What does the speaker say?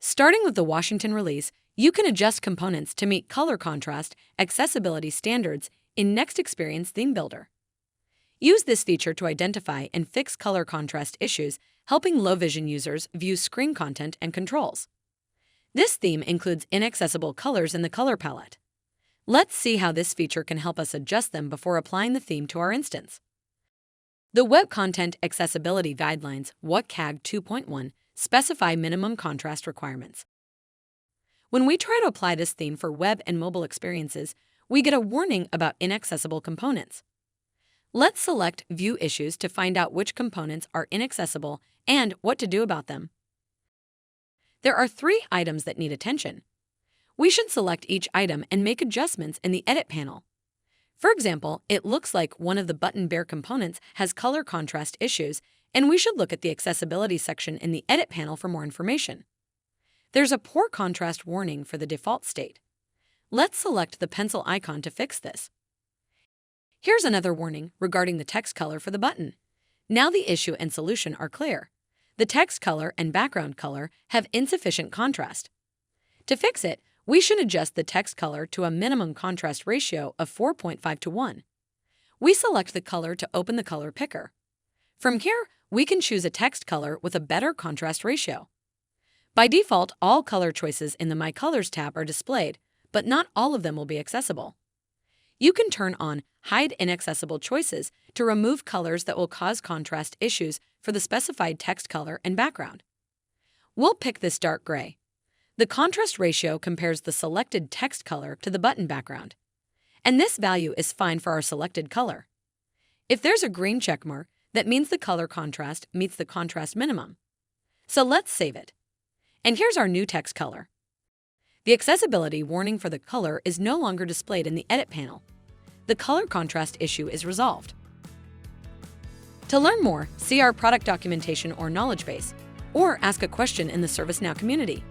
Starting with the Washington release, you can adjust components to meet color contrast accessibility standards in Next Experience Theme Builder. Use this feature to identify and fix color contrast issues, helping low-vision users view screen content and controls. This theme includes inaccessible colors in the color palette. Let's see how this feature can help us adjust them before applying the theme to our instance. The Web Content Accessibility Guidelines WCAG 2.1 specify minimum contrast requirements. When we try to apply this theme for web and mobile experiences, we get a warning about inaccessible components. Let's select View Issues to find out which components are inaccessible and what to do about them. There are 3 items that need attention. We should select each item and make adjustments in the Edit panel. For example, it looks like one of the button bear components has color contrast issues, and we should look at the Accessibility section in the Edit panel for more information. There's a poor contrast warning for the default state. Let's select the pencil icon to fix this. Here's another warning regarding the text color for the button. Now the issue and solution are clear. The text color and background color have insufficient contrast. To fix it, we should adjust the text color to a minimum contrast ratio of 4.5:1. We select the color to open the color picker. From here, we can choose a text color with a better contrast ratio. By default, all color choices in the My Colors tab are displayed, but not all of them will be accessible. You can turn on Hide Inaccessible Choices to remove colors that will cause contrast issues for the specified text color and background. We'll pick this dark gray. The contrast ratio compares the selected text color to the button background, and this value is fine for our selected color. If there's a green check mark, that means the color contrast meets the contrast minimum. So let's save it. And here's our new text color. The accessibility warning for the color is no longer displayed in the Edit panel. The color contrast issue is resolved. To learn more, see our product documentation or knowledge base, or ask a question in the ServiceNow community.